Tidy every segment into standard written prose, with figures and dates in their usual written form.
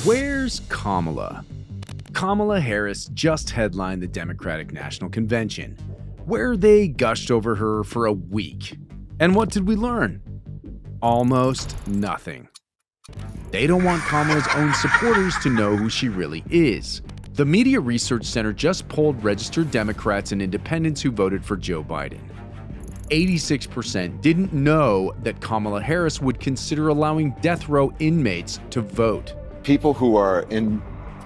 Where's Kamala? Kamala Harris just headlined the Democratic National Convention, where they gushed over her for a week. And what did we learn? Almost nothing. They don't want Kamala's own supporters to know who she really is. The Media Research Center just polled registered Democrats and independents who voted for Joe Biden. 86% didn't know that Kamala Harris would consider allowing death row inmates to vote. People who are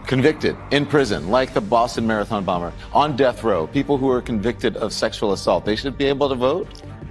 convicted in prison, like the Boston Marathon bomber, on death row, people who are convicted of sexual assault, they should be able to vote?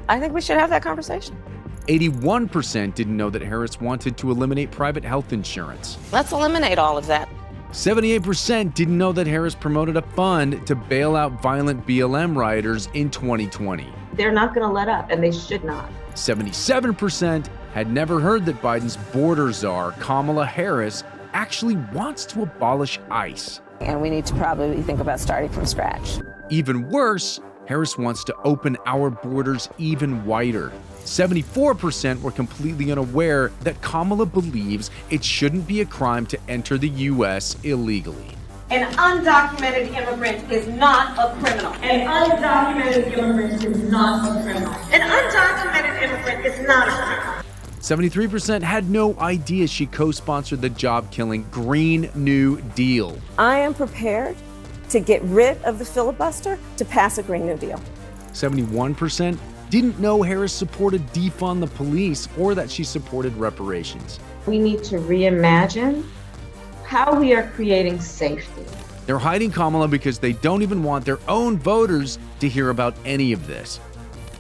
I think we should have that conversation. 81% didn't know that Harris wanted to eliminate private health insurance. Let's eliminate all of that. 78% didn't know that Harris promoted a fund to bail out violent BLM rioters in 2020. They're not going to let up, and they should not. 77% had never heard that Biden's border czar, Kamala Harris, actually wants to abolish ICE. And we need to probably think about starting from scratch. Even worse, Harris wants to open our borders even wider. 74% were completely unaware that Kamala believes it shouldn't be a crime to enter the U.S. illegally. An undocumented immigrant is not a criminal. An undocumented immigrant is not a criminal. An undocumented immigrant is not a criminal. 73% had no idea she co-sponsored the job-killing Green New Deal. I am prepared to get rid of the filibuster to pass a Green New Deal. 71% didn't know Harris supported defund the police or that she supported reparations. We need to reimagine how we are creating safety. They're hiding Kamala because they don't even want their own voters to hear about any of this.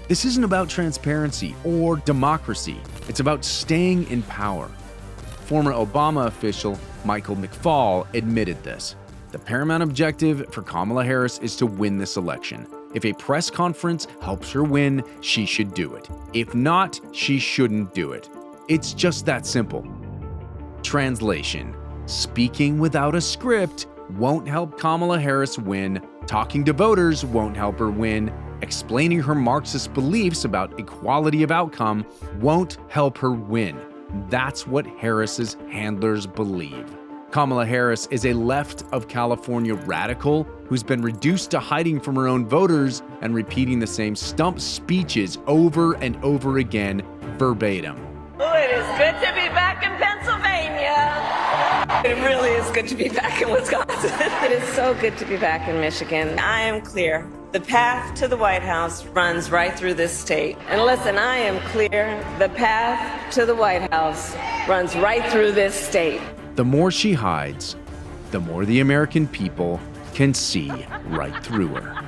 This isn't about transparency or democracy. It's about staying in power. Former Obama official Michael McFaul admitted this. The paramount objective for Kamala Harris is to win this election. If a press conference helps her win, she should do it. If not, she shouldn't do it. It's just that simple. Translation: speaking without a script won't help Kamala Harris win. Talking to voters won't help her win. Explaining her Marxist beliefs about equality of outcome won't help her win. That's what Harris's handlers believe. Kamala Harris is a left of California radical who's been reduced to hiding from her own voters and repeating the same stump speeches over and over again, verbatim. Oh, it is good to be back in Pennsylvania. It really is good to be back in Wisconsin. It is so good to be back in Michigan. I am clear. The path to the White House runs right through this state. And listen, I am clear. The path to the White House runs right through this state. The more she hides, the more the American people can see right through her.